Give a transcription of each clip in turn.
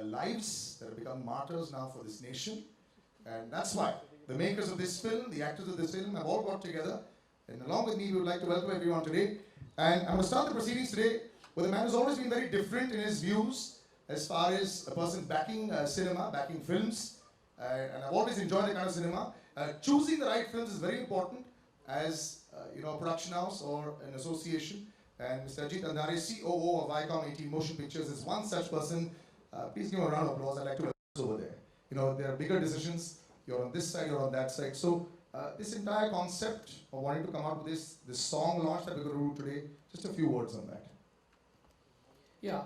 lives that have become martyrs now for this nation. And that's why the makers of this film, the actors of this film have all got together. And along with me, we would like to welcome everyone today. And I'm going to start the proceedings today with a man who's always been very different in his views as far as a person backing cinema, backing films. And I've always enjoyed that kind of cinema. Choosing the right films is very important as a production house or an association. And Mr. Ajit Andhare, COO of Icon 18 Motion Pictures, is one such person. Please give him a round of applause. I'd like to welcome us over there. There are bigger decisions. You're on this side, you're on that side. So this entire concept of wanting to come out with this song launch that we're going to do today, just a few words on that. Yeah,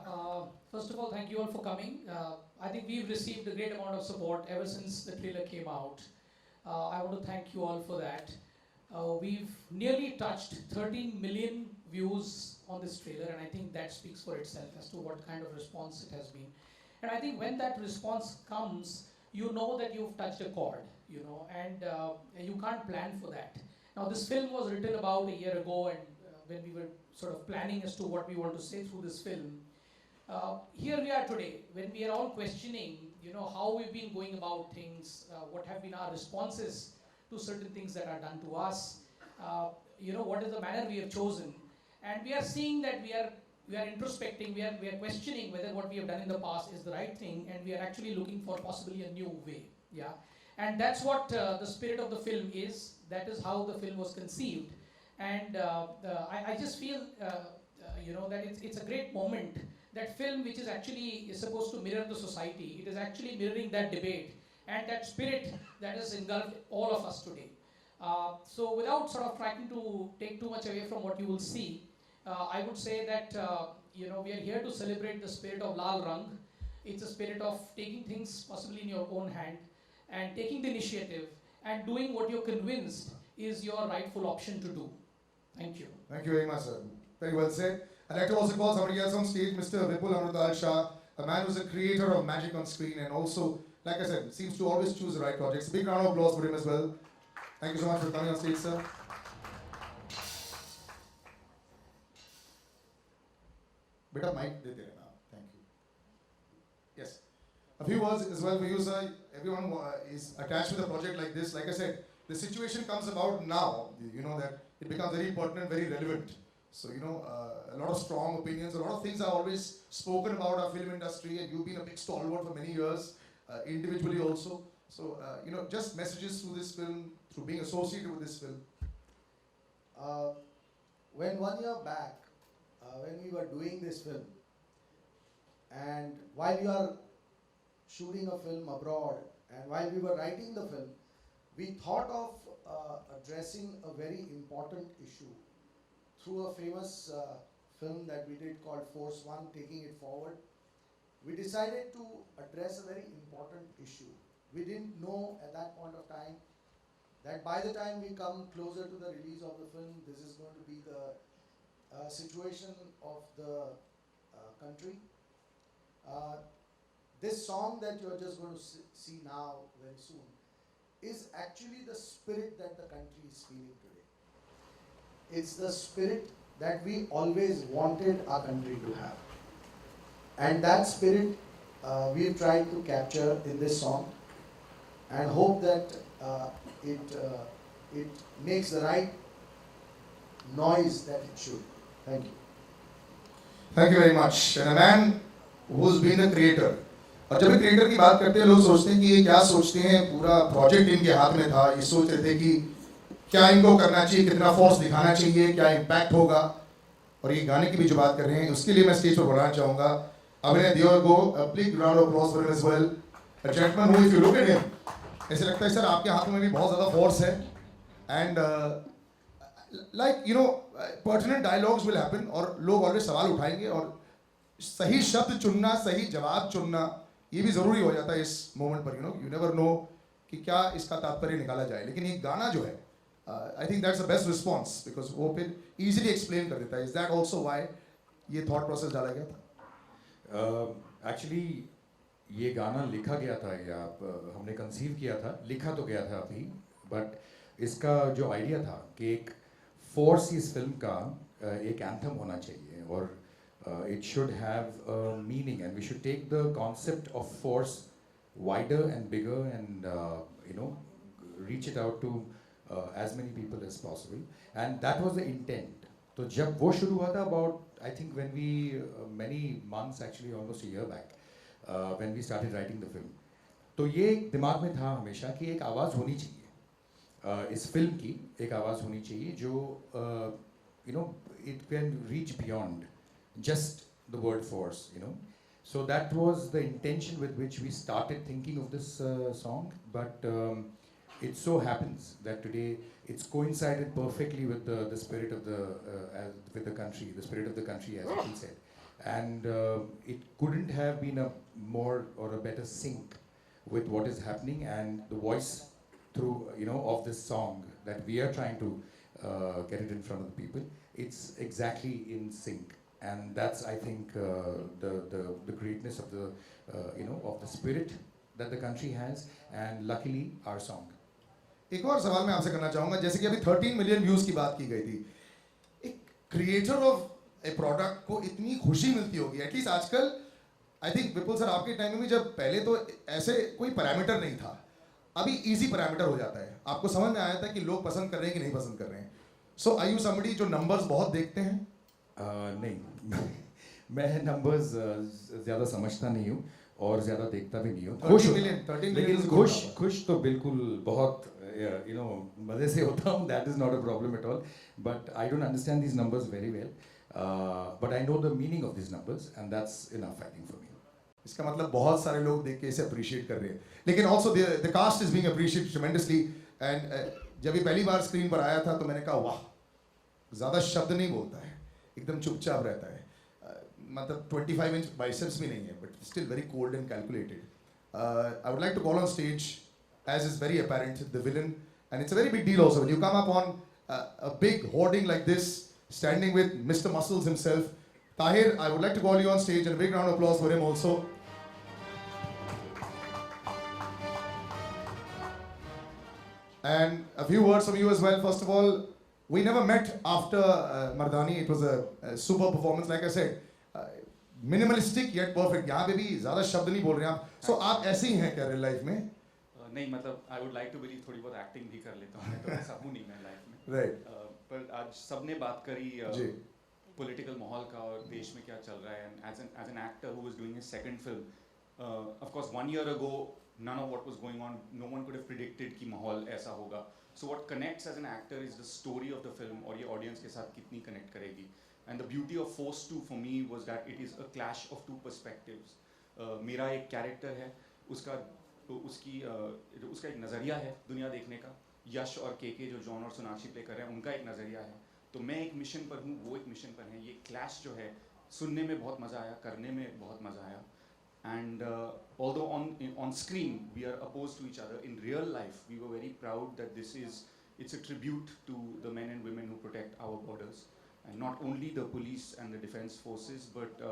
first of all, thank you all for coming. I think we've received a great amount of support ever since the trailer came out. I want to thank you all for that. We've nearly touched 13 million views on this trailer, and I think that speaks for itself as to what kind of response it has been. And I think when that response comes, you know that you've touched a chord, and you can't plan for that. Now, this film was written about a year ago, and when we were sort of planning as to what we want to say through this film, here we are today, when we are all questioning, how we've been going about things, what have been our responses to certain things that are done to us, what is the manner we have chosen. And we are seeing that we are introspecting, we are questioning whether what we have done in the past is the right thing, and we are actually looking for possibly a new way. Yeah, and that's what the spirit of the film is. That is how the film was conceived, and I just feel that it's a great moment. That film, which is actually supposed to mirror the society, it is actually mirroring that debate and that spirit that has engulfed all of us today. So without sort of trying to take too much away from what you will see, I would say that we are here to celebrate the spirit of Lal Rang. It's a spirit of taking things possibly in your own hand and taking the initiative and doing what you're convinced is your rightful option to do. Thank you. Thank you very much, sir. Very well said. I'd like to also call somebody else on stage, Mr. Vipul Amrital Shah, a man who's a creator of magic on screen and also, like I said, seems to always choose the right projects. Big round of applause for him as well. Thank you so much for coming on stage, sir. Bit of mic dete rehna. Thank you. Yes. A few words as well for you, sir. Everyone is attached with a project like this. Like I said, the situation comes about now. That it becomes very pertinent, very relevant. So, a lot of strong opinions, a lot of things are always spoken about our film industry, and you've been a big stalwart for many years, individually also. So, just messages through this film, through being associated with this film. When 1 year back, when we were doing this film, and while we are shooting a film abroad, and while we were writing the film, we thought of addressing a very important issue through a famous film that we did called Force One, Taking It Forward. We decided to address a very important issue. We didn't know at that point of time that by the time we come closer to the release of the film, this is going to be the situation of the country. This song that you're just going to see now very soon is actually the spirit that the country is feeling today. It's the spirit that we always wanted our country to have. And that spirit we've tried to capture in this song and hope that it makes the right noise that it should. Thank you. Thank you very much. And a man who's been a creator. और जब creator की बात करते हैं लोग सोचते हैं कि ये क्या सोचते हैं, पूरा प्रोजेक्ट इनके हाथ में था, ये सोच रहे थे कि क्या इनको करना चाहिए, कितना फोर्स दिखाना चाहिए, क्या इम्पैक्ट होगा. और ये गाने की भी जो बात कर रहे हैं उसके लिए मैं स्टेज पर बुलाना चाहूँगा अभिनय देओल को. A big round of applause for him as well. A gentleman who, if you look at him, ऐसे लगता है सर आपके हाथों में भी बहुत ज़्यादा फोर्स है. And pertinent dialogues will happen और लोग ऑलरेडी सवाल उठाएंगे और सही शब्द चुनना, सही जवाब चुनना ये भी ज़रूरी हो जाता है इस मोमेंट पर. You never know कि क्या इसका तात्पर्य निकाला जाए. लेकिन ये गाना जो है, I think that's the best response because वो फिर easily explain कर देता है. Is that also why ये thought process डाला गया था? Actually ये गाना लिखा गया था या हमने कंसीव किया था, लिखा तो गया था अभी, बट इसका जो आइडिया था कि एक फोर्स इस फिल्म का एक एंथम होना चाहिए और It should have a meaning, and we should take the concept of force wider and bigger, and you know, reach it out to as many people as possible. And that was the intent. So जब वो शुरू हुआ था, about I think when we many months, actually almost a year back, when we started writing the film, तो ये दिमाग में था हमेशा कि एक आवाज़ होनी चाहिए, इस फिल्म की एक आवाज़ होनी चाहिए जो you know, it can reach beyond just the word force, you know. So that was the intention with which we started thinking of this song, but it so happens that today it's coincided perfectly with the spirit of with the country, the spirit of the country, as he said, and it couldn't have been a more or a better sync with what is happening, and the voice through, you know, of this song that we are trying to get it in front of the people. It's exactly in sync, and that's, I think, the greatness of the you know, of the spirit that the country has, and luckily our song. एक और सवाल मैं आपसे करना चाहूंगा, जैसे कि अभी 13 मिलियन व्यूज की बात की गई थी, एक क्रिएटर ऑफ ए प्रोडक्ट को इतनी खुशी मिलती होगी एटलीस्ट आजकल. आई थिंक विपुल सर आपके टाइम में भी, जब पहले तो ऐसे कोई पैरामीटर नहीं था, अभी इजी पैरामीटर हो जाता है, आपको समझ में आया था कि लोग पसंद कर रहे हैं कि नहीं पसंद कर रहे हैं. सो आर यू समबडी जो नंबर्स बहुत देखते हैं? नहीं मैं नंबर्स ज़्यादा समझता नहीं हूँ और ज़्यादा देखता भी नहीं हूँ. 13 लेकिन खुश तो बिल्कुल बहुत, you know, मज़े से होता हूँ. That is not a problem at all. But I don't understand these numbers very well. But I know the meaning of these numbers, and that's enough, I think, for me. इसका मतलब बहुत सारे लोग देख के इसे अप्रिशिएट कर रहे हैं, लेकिन also the cast is being appreciated tremendously. And जब ये पहली बार स्क्रीन पर आया था तो मैंने कहा वाह, ज़्यादा शब्द नहीं बोलता है, एकदम चुपचाप रहता है. मतलब 25 इंच बाइसेप्स भी नहीं है, but still very cold and calculated. I would like to call on stage, as is very apparent, the villain, and it's a very big deal also when you come up on a big hoarding like this, standing with Mr. Muscles himself. Tahir, I would like to call you on stage, and a big round of applause for him also. And a few words from you as well. First of all, we never met after Mardani. It was a super performance, like I said. Minimalistic yet perfect. यहाँ पे भी ज़्यादा शब्द नहीं बोल रहे हैं आप. So आप ऐसे ही हैं क्या real life में? नहीं, मतलब I would like to believe थोड़ी बहुत एक्टिंग भी कर लेता हूँ, तो ऐसा हूँ नहीं मैं लाइफ में. Right. पर आज सबने बात करी जी. पॉलिटिकल माहौल का और देश में क्या चल रहा है. And as an actor who was doing his second film, of course 1 year ago none of what was going on, no one could have predicted कि माहौल ऐसा होगा. So what connects as an actor is the story of the film, और ये audience के साथ कितनी connect करेगी. And the beauty of Force 2 for me was that it is a clash of two perspectives. मेरा एक कैरेक्टर है, उसका एक नज़रिया है दुनिया देखने का. यश और केके जो जॉन और सोनाक्षी प्ले कर रहे हैं, उनका एक नज़रिया है. तो मैं एक मिशन पर हूँ, वो एक मिशन पर है. ये क्लैश जो है, सुनने में बहुत मज़ा आया, करने में बहुत मज़ा आया. And although on screen we are opposed to each other, in real life we were very proud that it's a tribute to the men and women who protect our borders, and not only the police and the defense forces, but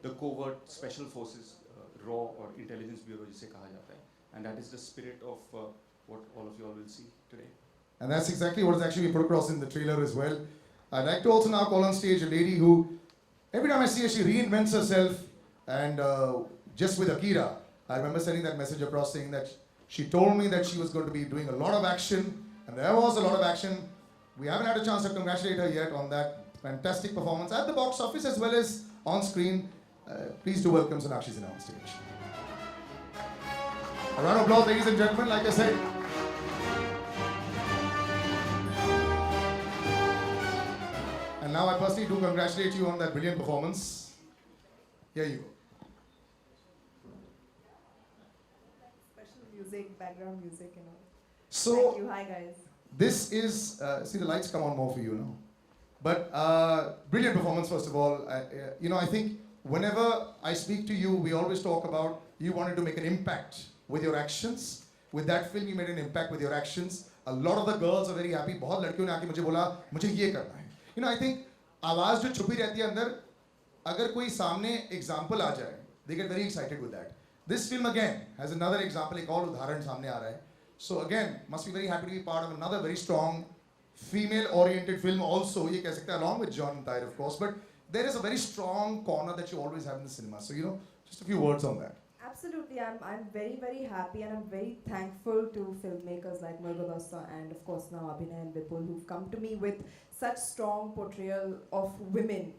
the covert special forces, RAW or intelligence bureau जिसे कहा जाता है. And that is the spirit of what all of you all will see today. And that's exactly what is actually put across in the trailer as well. I'd like to also now call on stage a lady who, every time I see her, she reinvents herself. And just with Akira, I remember sending that message across saying that she told me that she was going to be doing a lot of action, and there was a lot of action. We haven't had a chance to congratulate her yet on that fantastic performance at the box office as well as on screen. Please do welcome Sonakshi Sinha on stage. A round of applause, ladies and gentlemen, like I said. And now I personally do congratulate you on that brilliant performance. Here you go. Special music, background music, you know. So, Thank you. Hi, guys. this is, see the lights come on more for you now. But brilliant performance, first of all. You know, I think whenever I speak to you, we always talk about you wanted to make an impact with your actions. With that film, you made an impact with your actions. A lot of the girls are very happy. बहुत लड़कियों ने आके मुझे बोला, मुझे ये करना है. You know, I think आवाज़ जो छुपी रहती है अंदर, अगर कोई सामने example आ जाए, they get very excited with that. This film again has another example, एक और उदाहरण सामने आ रहा है. So again, must be very happy to be part of another very strong female-oriented film also. ये कह सकते हैं along with John and Tahir, of course. But there is a very strong corner that you always have in the cinema. So, just a few words on that. Absolutely, I'm very, very happy and I'm very thankful to filmmakers like Murga Basta and of course now Abhinay and Vipul who've come to me with such strong portrayal of women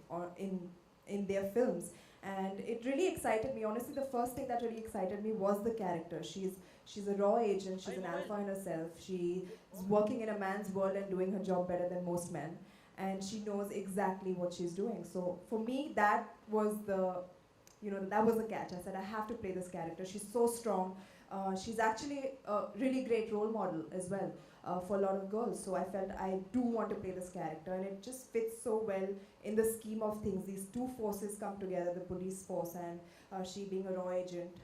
in their films. And it really excited me. Honestly, the first thing that really excited me was the character. She's a raw agent, she's an alpha in herself. She is working in a man's world and doing her job better than most men. And she knows exactly what she's doing. So for me, that was that was the catch. I said, I have to play this character. She's so strong. She's actually a really great role model as well for a lot of girls. So I felt I do want to play this character, and it just fits so well in the scheme of things. These two forces come together, the police force and she being a raw agent,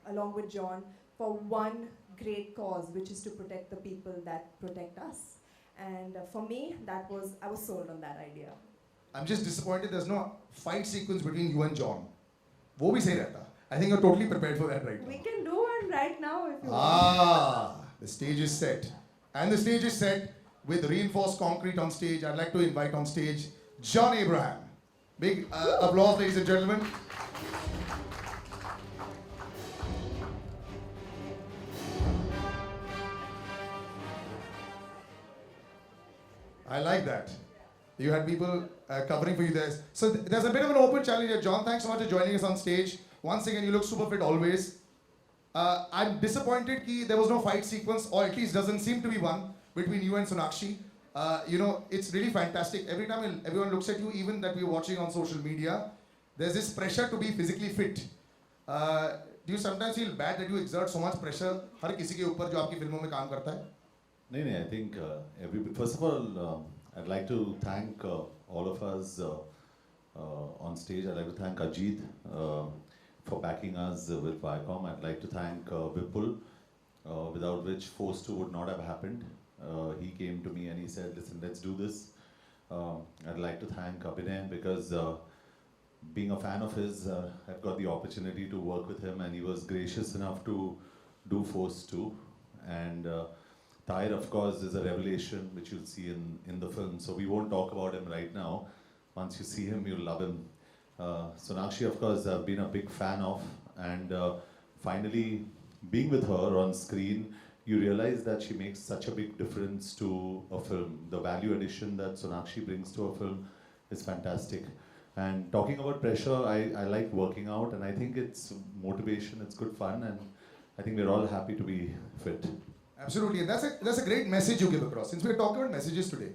along with John, for one great cause, which is to protect the people that protect us. And for me, I was sold on that idea. I'm just disappointed there's no fight sequence between you and John. वो भी सही रहता. I think you're totally prepared for that right now. We can do one right now if you want. The stage is set. And the stage is set with reinforced concrete on stage. I'd like to invite on stage John Abraham. Big applause, ladies and gentlemen. I like that. You had people covering for you there. So there's a bit of an open challenge here. John, thanks so much for joining us on stage. Once again, you look super fit always. I'm disappointed that there was no fight sequence, or at least doesn't seem to be one, between you and Sonakshi. It's really fantastic. Every time everyone looks at you, even that we're watching on social media, there's this pressure to be physically fit. Do you sometimes feel bad that you exert so much pressure हर किसी के ऊपर जो आपकी फिल्मों में काम करता है? No, I think first of all, I'd like to thank all of us on stage. I'd like to thank Ajit for backing us with Viacom. I'd like to thank Vipul, without which Force 2 would not have happened. He came to me and he said, listen, let's do this. I'd like to thank Abhinay because being a fan of his, I've got the opportunity to work with him and he was gracious enough to do Force 2. And Tahir, of course, is a revelation which you'll see in the film. So we won't talk about him right now. Once you see him, you'll love him. Sonakshi, of course, I've been a big fan of. And finally, being with her on screen, you realize that she makes such a big difference to a film. The value addition that Sonakshi brings to a film is fantastic. And talking about pressure, I like working out, and I think it's motivation, it's good fun, and I think we're all happy to be fit. Absolutely, and that's a great message you give across. Since we're talking about messages today,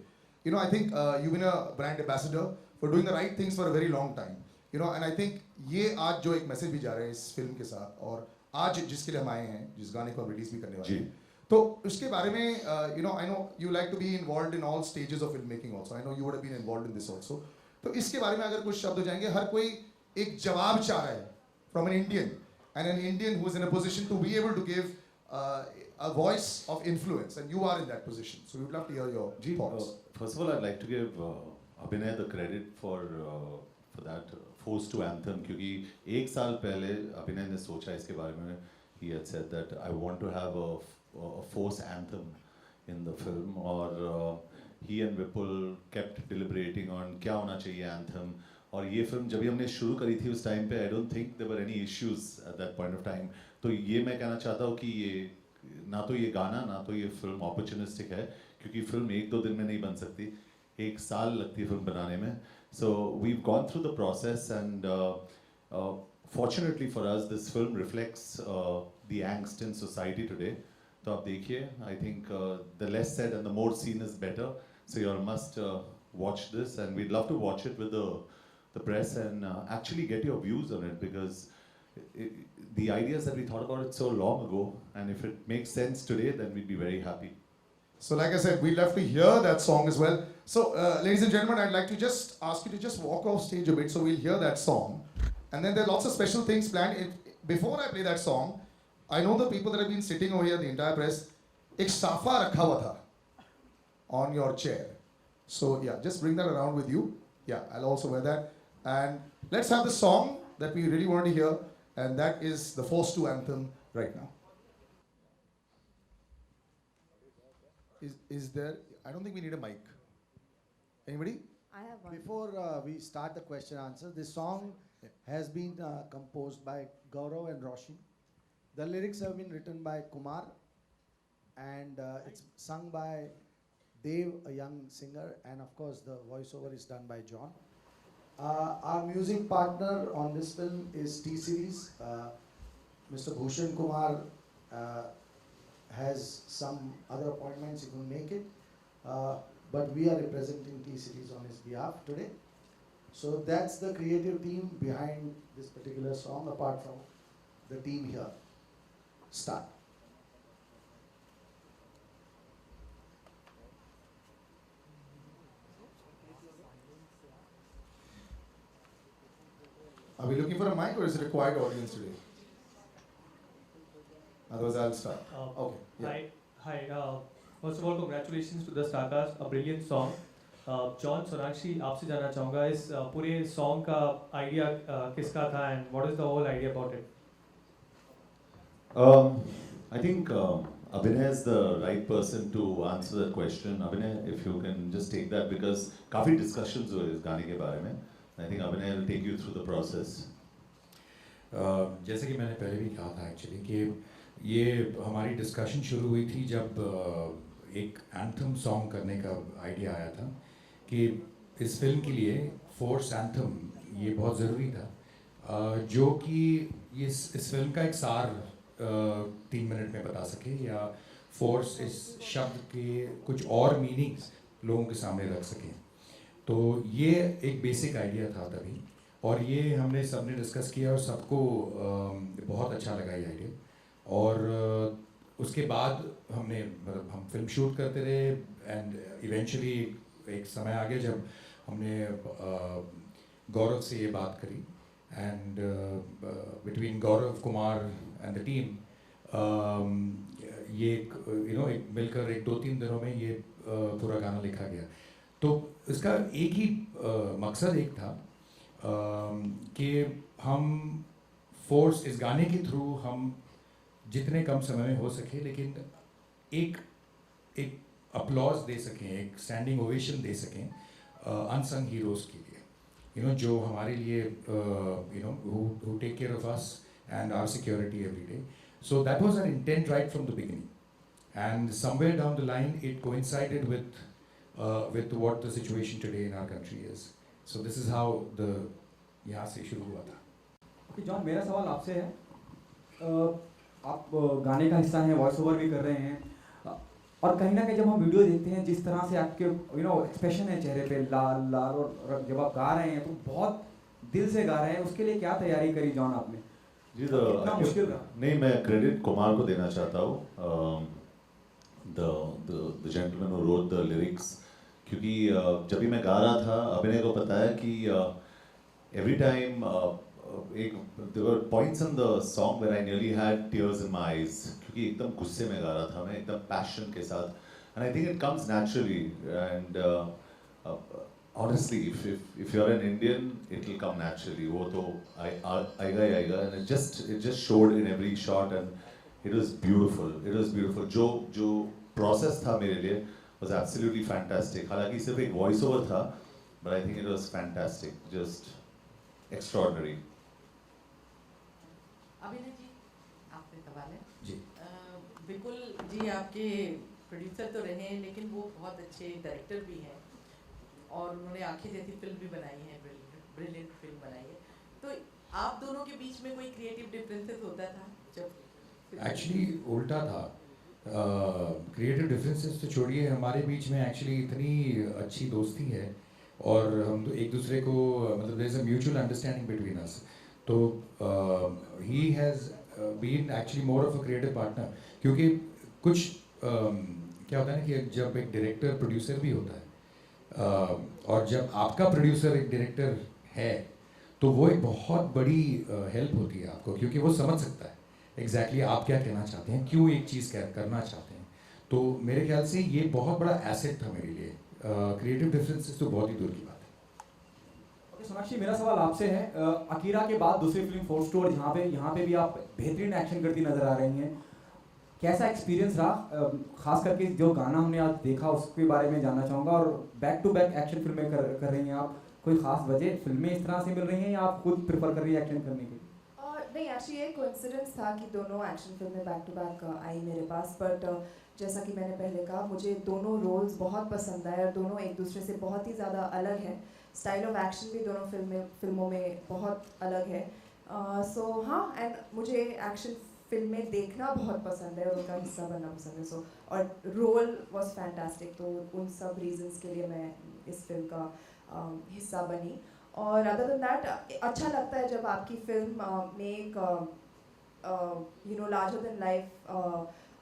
I think you've been a brand ambassador for doing the right things for a very long time. And I think ये आज जो एक message भी जा रहे हैं इस film के साथ, और आज जिसके लिए हम आए हैं, जिस गाने को हम रिलीज भी करने वाले हैं, तो उसके बारे में I know you like to be involved in all stages of filmmaking also. I know you would have been involved in this also. तो इसके बारे में अगर कुछ शब्द हो जाएंगे, हर कोई एक जवाब चाह रहा है from an Indian, and an Indian who is in a position to be able to give a voice of influence, and you are in that position. So we would love to hear your thoughts. First of all, I'd like to give Abhinay the credit for that Force 2 anthem, क्योंकि एक साल पहले Abhinay ने सोचा इसके बारे में. He had said that I want to have a Force anthem in the film, or he and Vipul kept deliberating on क्या होना चाहिए anthem. और ये फिल्म जब भी हमने शुरू करी थी उस टाइम पे, I don't think there were any issues at that point of time. तो ये मैं कहना चाहता हूँ कि ये ना तो ये गाना ना तो ये फिल्म opportunistic है, क्योंकि फिल्म एक दो दिन में नहीं बन सकती, एक साल लगती है फिल्म बनाने में. So we've gone through the process, and fortunately for us, this film reflects the angst in society today. तो आप देखिए, I think the less said and the more seen is better. So you all must watch this, and we'd love to watch it with the press and actually get your views on it, because the ideas that we thought about it so long ago, and if it makes sense today, then we'd be very happy. So like I said, we'd love to hear that song as well. So ladies and gentlemen, I'd like to just ask you to just walk off stage a bit so we'll hear that song. And then there are lots of special things planned. Before I play that song, I know the people that have been sitting over here, the entire press, एक साफा रखा हुआ था on your chair. So yeah, just bring that around with you. Yeah, I'll also wear that. And let's have the song that we really want to hear, and that is the Force 2 anthem right now. Is there, I don't think we need a mic. Anybody? I have one. Before we start the question answer, this song has been composed by Gaurav and Roshin. The lyrics have been written by Kumar, and it's sung by Dev, a young singer, and of course the voiceover is done by John. Our music partner on this film is T-Series. Mr. Bhushan Kumar has some other appointments, he couldn't make it. But we are representing T-Series on his behalf today. So that's the creative team behind this particular song, apart from the team here. Start. Are we looking for a mic or is it a quiet audience today? Otherwise, I'll start. Okay. Yeah. Hi. First of all, congratulations to the Starcast. A brilliant song. John, Sonakshi, आपसे जानना चाहूँगा इस पूरे song का idea किसका था and what is the whole idea about it? I think Abhinay is the right person to answer that question. Abhinay, if you can just take that, because काफी discussions हुए इस गाने के बारे में. I think Abhinay will take you through the process. जैसे कि मैंने पहले भी कहा था एक्चुअली कि ये हमारी डिस्कशन शुरू हुई थी जब एक एंथम सॉन्ग करने का आइडिया आया था कि इस फिल्म के लिए फोर्स एंथम ये बहुत ज़रूरी था, जो कि इस फिल्म का एक सार 3 मिनट में बता सके या फोर्स इस शब्द के कुछ और मीनिंग्स लोगों के सामने रख सकें. तो ये एक बेसिक आइडिया था तभी, और ये हमने सबने डिस्कस किया और सबको बहुत अच्छा लगा ये आइडिया. और उसके बाद हमने मतलब हम फिल्म शूट करते रहे एंड इवेंचुअली एक समय आ गया जब हमने गौरव से ये बात करी and between Gaurav Kumar and the team ये एक मिलकर एक 2-3 दिनों में ये पूरा गाना लिखा गया. तो इसका एक ही मकसद एक था कि हम फोर्स इस गाने के थ्रू हम जितने कम समय में हो सके लेकिन एक अपलॉज दे सकें, एक स्टैंडिंग ओवेशन दे सकें अनसंग हीरोज़ के लिए, जो हमारे लिए who take care of us and our security every day. So that was our intent right from the beginning, and somewhere down the line it coincided with what the situation today in our country is. So this is how यहाँ से शुरू हुआ था. Okay, John, मेरा सवाल आपसे है. आप गाने का हिस्सा हैं, वॉइस ओवर भी कर रहे हैं, और कहीं ना कहीं जब हम वीडियो देखते हैं जिस तरह से आपके एक्सप्रेशन है चेहरे पे, लाल लाल, और जब आप गा रहे हैं तो बहुत दिल से गा रहे हैं. उसके लिए क्या तैयारी करी जॉन आपने? जी, कितना मुश्किल रहा? नहीं, मैं क्रेडिट कुमार को देना चाहता हूँ, the gentleman who wrote the lyrics, क्योंकि जब भी मैं गा रहा था अभिनय को पता है कि every time there were points in the song where I nearly had tears in my eyes, क्योंकि एकदम गुस्से में गा रहा था मैं, एकदम passion के साथ, and I think it comes naturally, and honestly if you're an Indian it will come naturally. वो तो आएगा ही आएगा, and it just showed in every shot, and it was beautiful. जो process था मेरे लिए was absolutely fantastic. हालांकि सिर्फ एक voice over था, but I think it was fantastic, just extraordinary. अभिनय जी, आपने सवाल है जी. बिल्कुल जी, आपके प्रोड्यूसर तो रहे हैं लेकिन वो बहुत अच्छे डायरेक्टर भी हैं और उन्होंने आंखें जैसी फिल्म भी बनाई है, ब्रिलियंट फिल्म बनाई है. तो आप दोनों के बीच में कोई क्रिएटिव डिफरेंसेस होता था जब? एक्चुअली उल्टा था. क्रिएटिव डिफरेंसेस तो छोड़िए, हमारे बीच में एक्चुअली इतनी अच्छी दोस्ती है और हम तो एक दूसरे को मतलब there is a mutual understanding between us. तो he has been actually more of a creative partner, क्योंकि कुछ क्या होता है ना कि जब एक डायरेक्टर प्रोड्यूसर भी होता है और जब आपका प्रोड्यूसर एक डायरेक्टर है तो वो एक बहुत बड़ी हेल्प होती है आपको, क्योंकि वो समझ सकता है एग्जैक्टली आप क्या कहना चाहते हैं, क्यों एक चीज़ करना चाहते हैं. तो मेरे ख्याल से ये बहुत बड़ा एसेट था मेरे लिए. क्रिएटिव डिफरेंसेस तो बहुत ही दूर की बात है. ओके सोनाक्षी, मेरा सवाल आपसे है. अकीरा के बाद दूसरी फिल्म फोर्स टू, और यहाँ पे भी आप बेहतरीन एक्शन करती नजर आ रही हैं. कैसा एक्सपीरियंस रहा, खास करके जो गाना हमने आज देखा उसके बारे में जानना चाहूँगा। और बैक टू बैक एक्शन फिल्में कर रही हैं आप, कोई खास वजह फिल्में इस तरह से मिल रही हैं या आप खुद प्रेफर कर रही हैं एक्शन करने के लिए? नहीं, एक्चुअली ये कोइंसिडेंस था कि दोनों एक्शन फिल्में बैक टू बैक आई मेरे पास, बट जैसा कि मैंने पहले कहा, मुझे दोनों रोल्स बहुत पसंद आए और दोनों एक दूसरे से बहुत ही ज़्यादा अलग है। स्टाइल ऑफ एक्शन भी दोनों फिल्मों में बहुत अलग है। सो हाँ, एंड मुझे एक्शन फिल्में देखना बहुत पसंद है और उनका हिस्सा बनना पसंद है। सो और रोल वाज फैंटास्टिक, तो उन सब रीजंस के लिए मैं इस फिल्म का हिस्सा बनी। और अदर देन दैट, अच्छा लगता है जब आपकी फिल्म में एक लार्जर देन लाइफ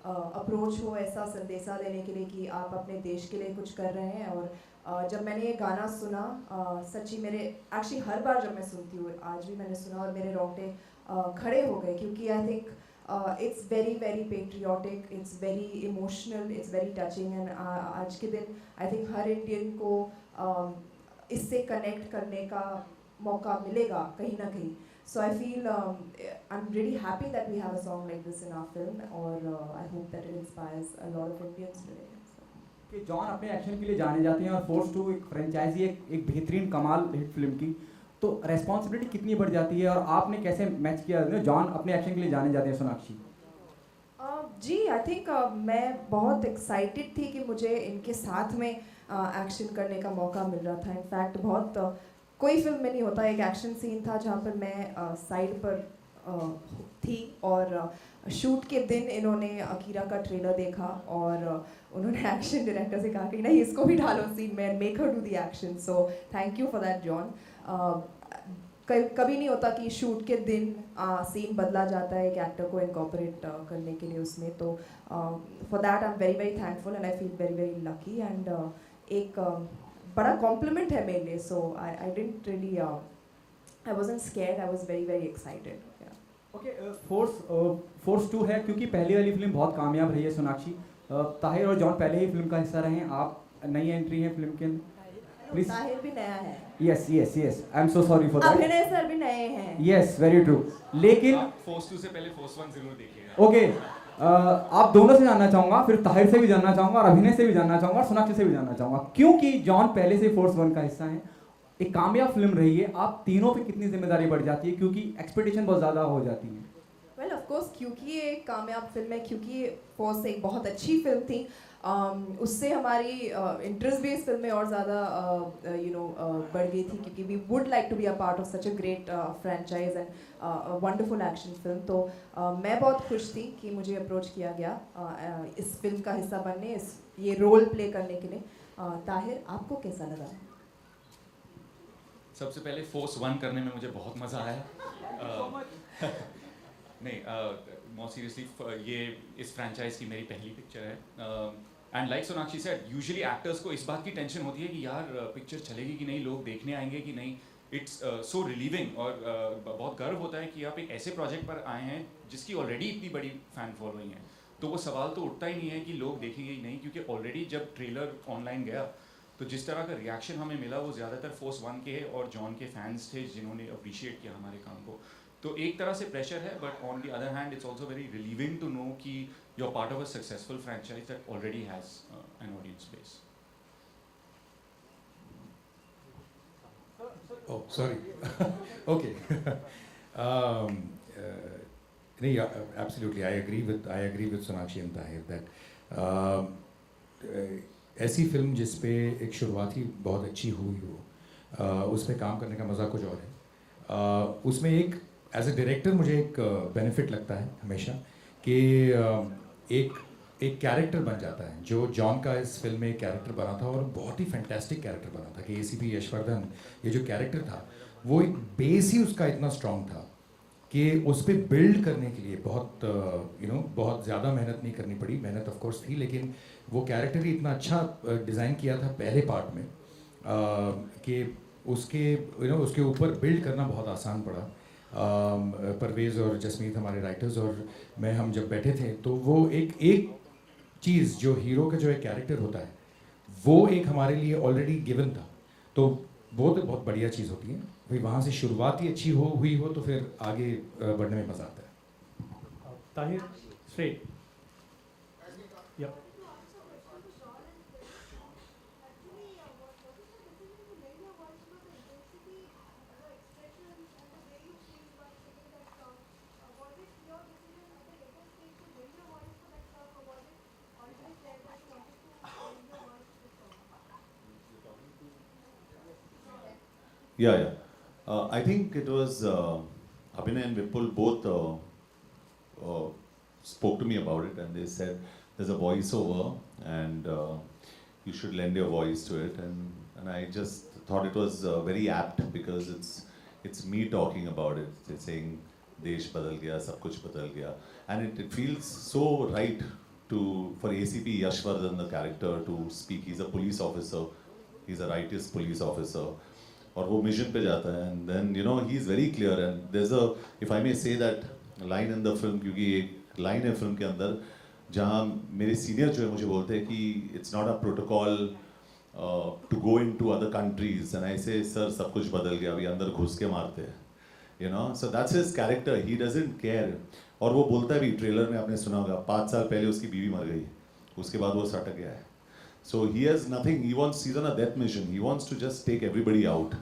अप्रोच हो, ऐसा संदेशा देने के लिए कि आप अपने देश के लिए कुछ कर रहे हैं। और जब मैंने ये गाना सुना, सच्ची मेरे एक्चुअली हर बार जब मैं सुनती हूँ, आज भी मैंने सुना और मेरे रोंगटे खड़े हो गए, क्योंकि I think it's very very patriotic, it's very emotional, it's very touching, and आज के दिन I think हर इंडियन को इससे कनेक्ट करने का मौका मिलेगा कहीं ना कहीं। So I feel I'm really happy that we have a song like this in our film, और I hope that it inspires a lot of Indians today. कि जॉन अपने एक्शन के लिए जाने जाते हैं और फोर्स 2 एक फ्रेंचाइजी, एक बेहतरीन कमाल हिट फिल्म की, तो रेस्पॉन्सिबिलिटी कितनी बढ़ जाती है और आपने कैसे मैच किया? जॉन अपने एक्शन के लिए जाने जाते हैं सोनाक्षी। जी, आई थिंक मैं बहुत एक्साइटेड थी कि मुझे इनके साथ में एक्शन करने का मौका मिल रहा था। इनफैक्ट बहुत कोई फिल्म में नहीं होता, एक एक्शन सीन था जहाँ पर मैं साइड पर थी और शूट के दिन इन्होंने अकीरा का ट्रेलर देखा और उन्होंने एक्शन डायरेक्टर से कहा कि नहीं, इसको भी डालो सीन में, make her do the action. So thank you for that John. कभी नहीं होता कि शूट के दिन सीन बदला जाता है एक एक्टर को इनकॉर्पोरेट करने के लिए उसमें, तो for that I am very very thankful and I feel very very lucky, and एक बड़ा कॉम्प्लीमेंट है मेरे लिए। So I didn't really, I wasn't scared, I was very very excited. Okay, force 2 है क्योंकि पहली वाली फिल्म बहुत कामयाब रही है सोनाक्षी। ताहिर और जॉन पहले ही फिल्म का हिस्सा रहे हैं, आप नई एंट्री हैं फिल्म के अंदर। प्लीज। ताहिर भी नया है। Yes yes yes, I am so sorry for that. अभिनय सर भी नए हैं। Yes, very true. लेकिन फोर्स 2 से पहले फोर्स 1 जरूर देखिएगा। ओके, आप दोनों से जानना चाहूँगा, फिर ताहिर से भी जानना चाहूँगा और अभिनय से भी जानना चाहूँगा और सोनाक्षी से भी जानना चाहूँगा, क्योंकि जॉन पहले से फोर्स 1 का हिस्सा है, एक कामयाब फिल्म रही है, आप तीनों पे कितनी जिम्मेदारी बढ़ जाती है क्योंकि एक्सपेक्टेशन बहुत ज़्यादा हो जाती है? वेल ऑफ कोर्स, क्योंकि ये एक कामयाब फिल्म है, क्योंकि फोर्स एक बहुत अच्छी फिल्म थी, उससे हमारी इंटरेस्ट भी इस फिल्म में और ज़्यादा बढ़ गई थी, क्योंकि we would like to be a part of such a great franchise and wonderful action film. तो मैं बहुत खुश थी कि मुझे अप्रोच किया गया इस फिल्म का हिस्सा बनने, ये रोल प्ले करने के लिए। ताहिर, आपको कैसा लगा? सबसे पहले फोर्स 1 करने में मुझे बहुत मज़ा आया। नहीं, मोर सीरियसली ये इस फ्रेंचाइज की मेरी पहली पिक्चर है, and like Sonakshi said, usually actors को इस बात की टेंशन होती है कि यार पिक्चर चलेगी कि नहीं, लोग देखने आएंगे कि नहीं। इट्स सो रिलीविंग और बहुत गर्व होता है कि आप एक ऐसे प्रोजेक्ट पर आए हैं जिसकी ऑलरेडी इतनी बड़ी फ़ैन फॉलोइंग है, तो वो सवाल तो उठता ही नहीं है कि लोग देखेंगे ही नहीं, क्योंकि ऑलरेडी जब ट्रेलर ऑनलाइन गया तो जिस तरह का रिएक्शन हमें मिला वो ज़्यादातर फोर्स 1 के और जॉन के फैंस थे जिन्होंने अप्रिशिएट किया हमारे काम को। तो एक तरह से प्रेशर है, but on the other hand it's also very relieving to know कि you are part of a successful franchise that already has an audience base. Oh, sorry. Okay. Absolutely. I agree with Sonakshi and Tahir that ऐसी film जिस पे एक शुरुआत ही बहुत अच्छी हुई हो, उस पर काम करने का मज़ा कुछ और है। उसमें एक एज ए डायरेक्टर मुझे एक बेनिफिट लगता है हमेशा कि एक कैरेक्टर बन जाता है, जो जॉन का इस फिल्म में एक कैरेक्टर बना था और बहुत ही फैंटास्टिक कैरेक्टर बना था कि ACP यशवर्धन, ये जो कैरेक्टर था वो एक बेस ही उसका इतना स्ट्रॉन्ग था कि उस पर बिल्ड करने के लिए बहुत बहुत ज़्यादा मेहनत नहीं करनी पड़ी। मेहनत ऑफ कोर्स थी, लेकिन वो कैरेक्टर ही इतना अच्छा डिज़ाइन किया था पहले पार्ट में कि उसके ऊपर बिल्ड करना बहुत आसान पड़ा। परवेज़ और जसमीत हमारे राइटर्स और मैं, हम जब बैठे थे तो वो एक चीज़ जो हीरो का जो एक कैरेक्टर होता है वो एक हमारे लिए ऑलरेडी गिवन था, तो वो तो बहुत बढ़िया चीज़ होती है भाई। वहाँ से शुरुआत ही अच्छी हुई हो तो फिर आगे बढ़ने में मज़ा आता है। Tahir, straight. Yep. Yeah, yeah. I think it was Abhinay and Vipul both spoke to me about it, and they said there's a voiceover and you should lend your voice to it, and I just thought it was very apt because it's me talking about it. It's saying Desh badal gaya, sab kuch badal gaya, and it feels so right for ACP Yashvardhan, the character, to speak. He's a police officer. He's a righteous police officer. और वो mission पे जाता है, and then you know he is very clear, and there's a, if I may say that line in the film, क्योंकि एक line है film के अंदर जहाँ मेरे senior जो है मुझे बोलते हैं कि it's not a protocol to go into other countries, and I say sir सब कुछ बदल गया, अभी अंदर घुस के मारते हैं, you know, so that's his character, he doesn't care. और वो बोलता है भी ट्रेलर में आपने सुना होगा 5 साल पहले उसकी बीवी मर गई, उसके बाद वो सटक गया है. So he has nothing, he's on a death mission, he wants to just take everybody out.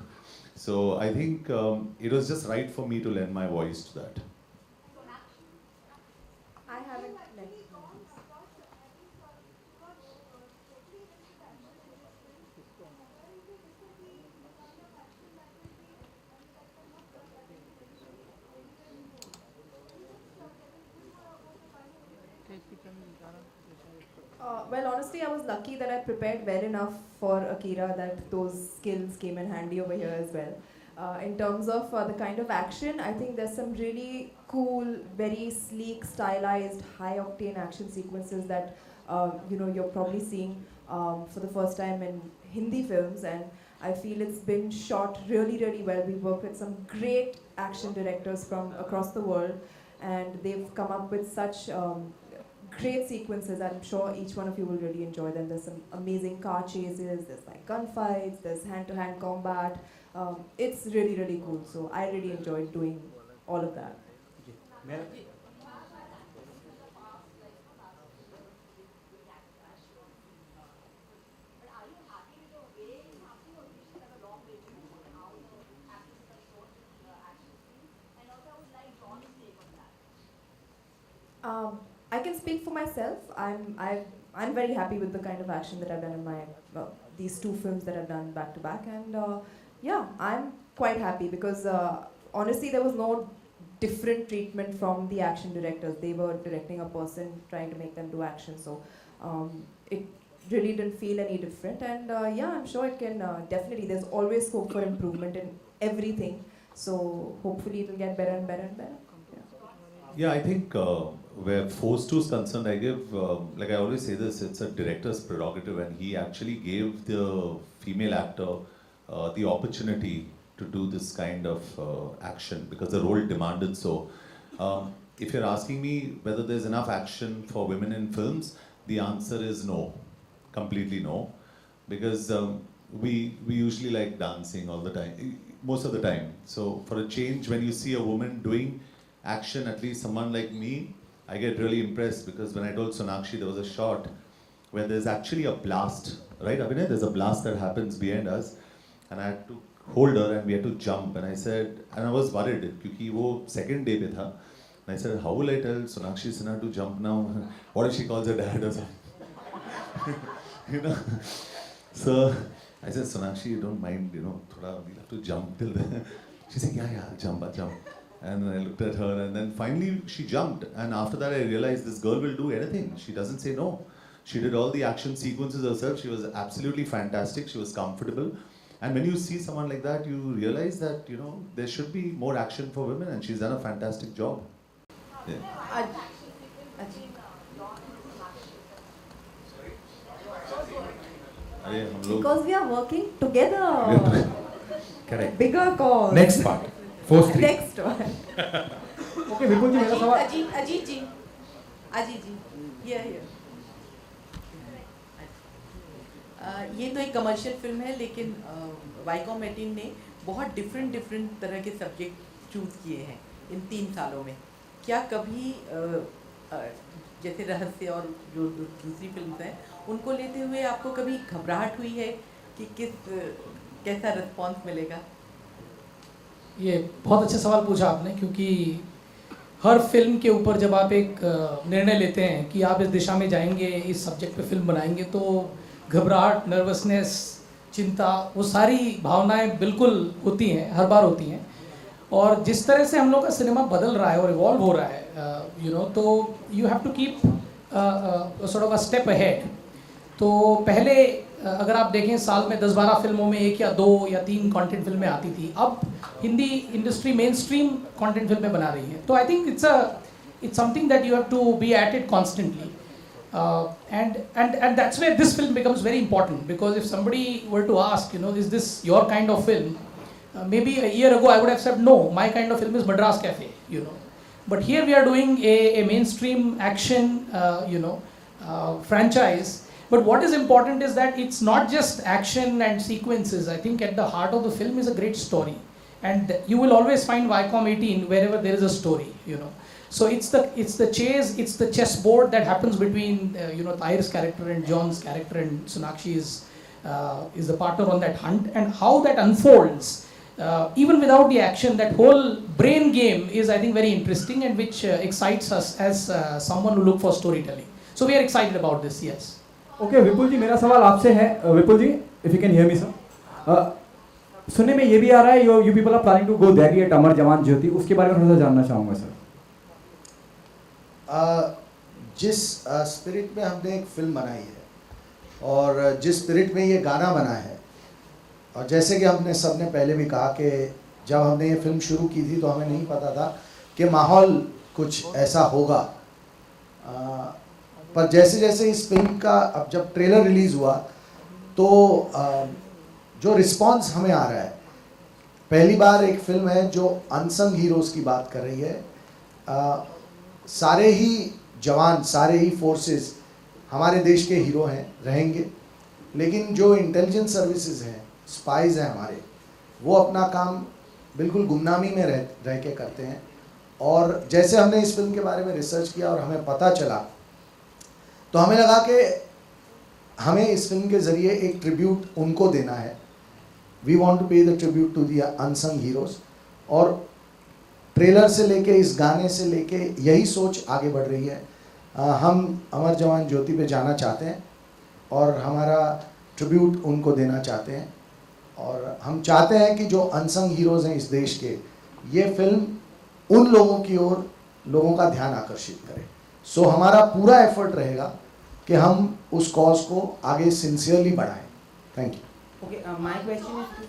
So I think it was just right for me to lend my voice to that. I haven't met. Well, honestly, I was lucky that I prepared well enough for Akira that those skills came in handy over here as well. In terms of the kind of action, I think there's some really cool, very sleek, stylized, high-octane action sequences that you're probably seeing for the first time in Hindi films, and I feel it's been shot really, really well. We worked with some great action directors from across the world, and they've come up with such great sequences. I'm sure each one of you will really enjoy them. There's some amazing car chases, there's like gunfights, there's hand-to-hand combat. It's really, really cool. So I really enjoyed doing all of that. I can speak for myself. I'm very happy with the kind of action that I've done in my these two films that I've done back to back, and yeah, I'm quite happy because honestly there was no different treatment from the action directors. They were directing a person trying to make them do action, so it really didn't feel any different. And yeah, I'm sure it can definitely. There's always scope for improvement in everything, so hopefully it'll get better and better and better. Yeah, I think where Force 2 is concerned, I give, like I always say this, it's a director's prerogative, and he actually gave the female actor the opportunity to do this kind of action because the role demanded so. If you're asking me whether there's enough action for women in films, the answer is no, completely no, because we usually like dancing all the time, most of the time. So for a change, when you see a woman doing action, at least someone like me, I get really impressed because when I told Sonakshi there was a shot where there's actually a blast, right Abhinay? There's a blast that happens behind us, and I had to hold her and we had to jump, and I said, and I was worried because वो second day पे था, and I said, how will I tell Sonakshi Sinha to jump now? What if she calls her dad or something? You know? So I said, Sonakshi, you don't mind, you know, thoda, we'll have to jump till then. She said, yeah, I'll jump. And then I looked at her, and then finally she jumped. And after that I realized this girl will do anything. She doesn't say no. She did all the action sequences herself. She was absolutely fantastic. She was comfortable. And when you see someone like that, you realize that, you know, there should be more action for women, and she's done a fantastic job. Yeah. Because we are working together. Correct. Bigger cause. Next part. Force 3. Next one. Okay, विपुल जी मेरा सवाल. अजीत जी, here. ये तो एक commercial film है, लेकिन वाइकॉम eighteen ने बहुत different तरह के सब्जेक्ट चूज किए हैं इन 3 सालों में. क्या कभी जैसे रहस्य और जो दूसरी फिल्म हैं उनको लेते हुए आपको कभी घबराहट हुई है कि कैसा रिस्पॉन्स मिलेगा? ये बहुत अच्छा सवाल पूछा आपने, क्योंकि हर फिल्म के ऊपर जब आप एक निर्णय लेते हैं कि आप इस दिशा में जाएंगे, इस सब्जेक्ट पे फिल्म बनाएंगे, तो घबराहट, नर्वसनेस, चिंता, वो सारी भावनाएं बिल्कुल होती हैं, हर बार होती हैं। और जिस तरह से हम लोग का सिनेमा बदल रहा है और इवॉल्व हो रहा है, तो you have to keep sort of a step ahead. तो पहले अगर आप देखें साल में 10-12 फिल्मों में 1 या 2 या 3 कंटेंट फिल्में आती थी। अब Hindi industry mainstream content फिल्में बना रही है। तो I think it's something that you have to be at it constantly, and that's where this film becomes very important, because if somebody were to ask, is this your kind of film, maybe a year ago I would have said no, my kind of film is Madras Cafe, but here we are doing a mainstream action franchise. But what is important is that it's not just action and sequences. I think at the heart of the film is a great story, and you will always find Viacom 18 wherever there is a story. So it's the chase, it's the chessboard that happens between Tahir's character and John's character, and Sonakshi is the partner on that hunt, and how that unfolds. Even without the action, that whole brain game is, I think, very interesting, and which excites us as someone who look for storytelling. So we are excited about this. Yes. Okay Vipul ji, मेरा सवाल आपसे है। Vipul ji, if you can hear me sir, सुनने में ये भी आ रहा है you people are planning to go Delhi at Amar Jawan Jyoti, उसके बारे में थोड़ा सा जानना चाहूँगा सर। जिस स्पिरिट में हमने एक फिल्म बनाई है और जिस स्पिरिट में ये गाना बना है, और जैसे कि हमने सबने पहले भी कहा कि जब हमने ये फिल्म शुरू की थी तो हमें नहीं पता था कि माहौल कुछ ऐसा होगा, पर जैसे जैसे इस फिल्म का अब जब ट्रेलर रिलीज़ हुआ तो जो रिस्पांस हमें आ रहा है, पहली बार एक फिल्म है जो अनसंग हीरोज़ की बात कर रही है। सारे ही जवान, सारे ही फोर्सेस हमारे देश के हीरो हैं, रहेंगे, लेकिन जो इंटेलिजेंस सर्विसेज हैं, स्पाइज हैं हमारे, वो अपना काम बिल्कुल गुमनामी में रह के करते हैं। और जैसे हमने इस फिल्म के बारे में रिसर्च किया और हमें पता चला, तो हमें लगा कि हमें इस फिल्म के ज़रिए एक ट्रिब्यूट उनको देना है। We want to pay the tribute to the unsung heroes, और ट्रेलर से लेके इस गाने से लेके यही सोच आगे बढ़ रही है। हम अमर जवान ज्योति पे जाना चाहते हैं और हमारा ट्रिब्यूट उनको देना चाहते हैं, और हम चाहते हैं कि जो अनसंग हीरोज़ हैं इस देश के, ये फिल्म उन लोगों की ओर लोगों का ध्यान आकर्षित करे। सो हमारा पूरा एफर्ट रहेगा कि हम उस कॉज को आगे सिंसियरली बढ़ाएं। Thank you. Okay, my question is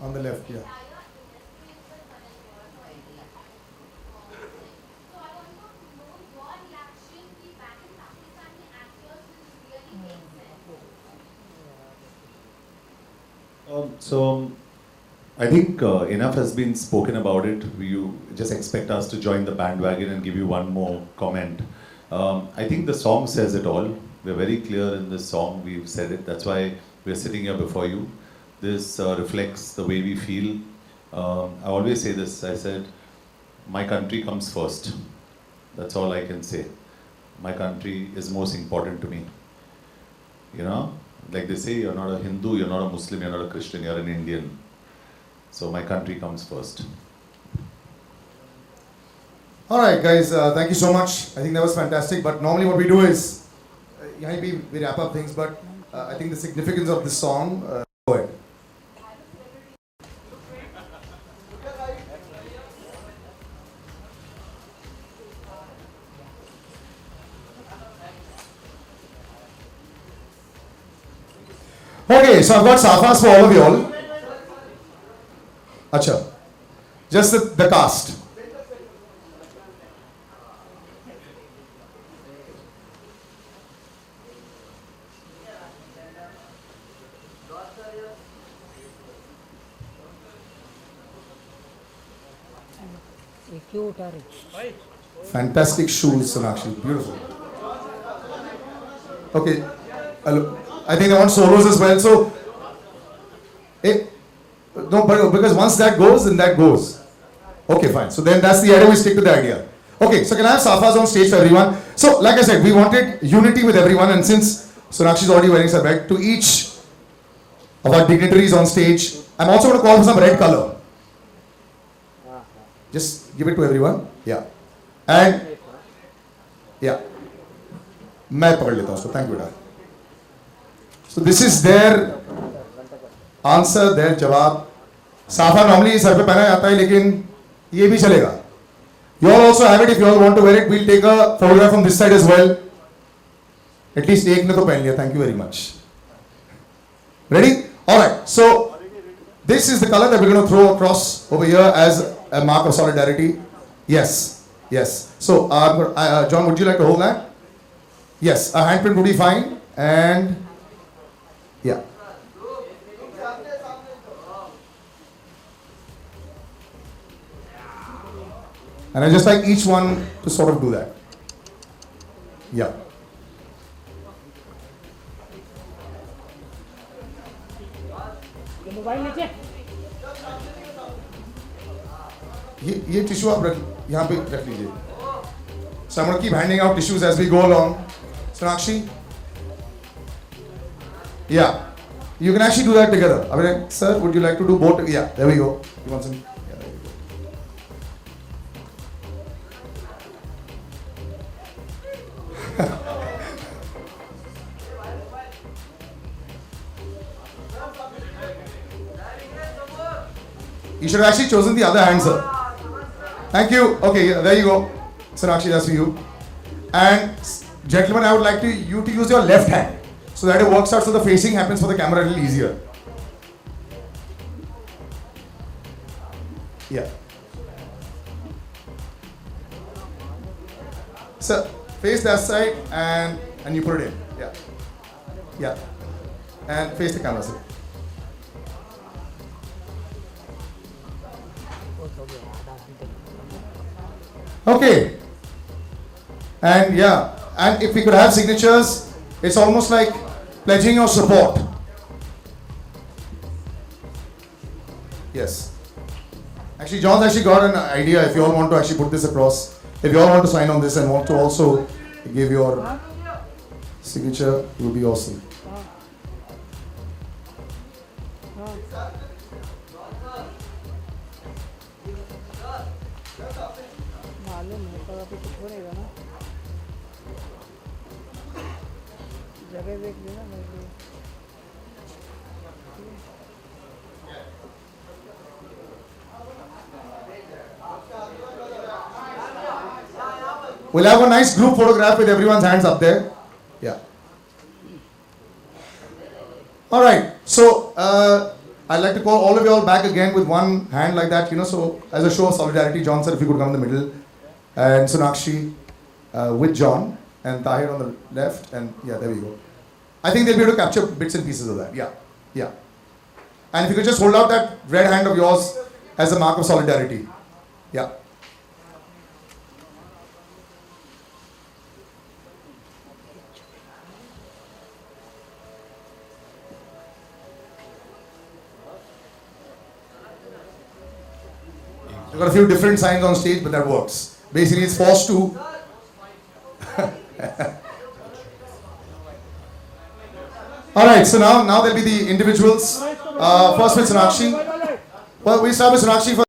On the left, yeah. So I think enough has been spoken about it. You just expect us to join the bandwagon and give you one more comment. I think the song says it all. We're very clear in this song. We've said it. That's why we're sitting here before you. This reflects the way we feel. I always say this. I said, my country comes first. That's all I can say. My country is most important to me. Like they say, you're not a Hindu, you're not a Muslim, you're not a Christian, you're an Indian. So my country comes first. All right, guys, thank you so much. I think that was fantastic. But normally what we do is, we wrap up things, but I think the significance of this song, go ahead. Okay, so I've got safas for all of you all. Acha, just the cast. Fantastic shoes, Sonakshi. Beautiful. Okay. Hello. I think I want solos as well. So, no, but because once that goes, then that goes. Okay, fine. So then that's the idea. We stick to the idea. Okay, so can I have Safas on stage for everyone? So, like I said, we wanted unity with everyone, and since Sonakshi is already wearing her bag, to each of our dignitaries on stage, I'm also going to call for some red color. Just give it to everyone. Yeah. And, yeah. मैं पकड़ लेता हूँ उसको. Thank you, बेटा. So this is their answer, their जवाब. साफा normally sir पे पहना जाता है, लेकिन ये भी चलेगा. You all also have it if you all want to wear it. We'll take a photograph from this side as well. At least एक ने तो पहन लिया. Thank you very much. Ready? All right. So this is the color that we're going to throw across over here as a mark of solidarity. Yes. Yes. So John, would you like to hold that? Yes. A handprint would be fine. And yeah. And I just like each one to sort of do that. Yeah. ये tissue आप यहाँ पे रख लीजिए. So I'm going to keep handing out tissues as we go along. Sonakshi? Yeah. You can actually do that together. Abhinay, sir, would you like to do both? Yeah, there we go. You want some? Yeah, there we go. You should have actually chosen the other hand, sir. Thank you. Okay, yeah, there you go. Sonakshi, that's for you. And gentlemen, I would like you to use your left hand so that it works out so the facing happens for the camera a little easier. Yeah. So face that side and you put it in. Yeah. Yeah. And face the camera, sir. Okay. And yeah, and if we could have signatures, it's almost like pledging your support. Yes. Actually, John's actually got an idea if you all want to actually put this across. If you all want to sign on this and want to also give your signature, it would be awesome. We'll have a nice group photograph with everyone's hands up there. Yeah. All right. So I'd like to call all of you all back again with one hand like that, so as a show of solidarity, John sir, if you could come in the middle, and Sonakshi with John, and Tahir on the left, and yeah, there we go. I think they'll be able to capture bits and pieces of that. Yeah. Yeah. And if you could just hold out that red hand of yours as a mark of solidarity. Yeah. We've got a few different signs on stage, but that works. Basically, it's forced to. All right, so now there'll be the individuals. First with Sonakshi. Well, we start with Sonakshi first.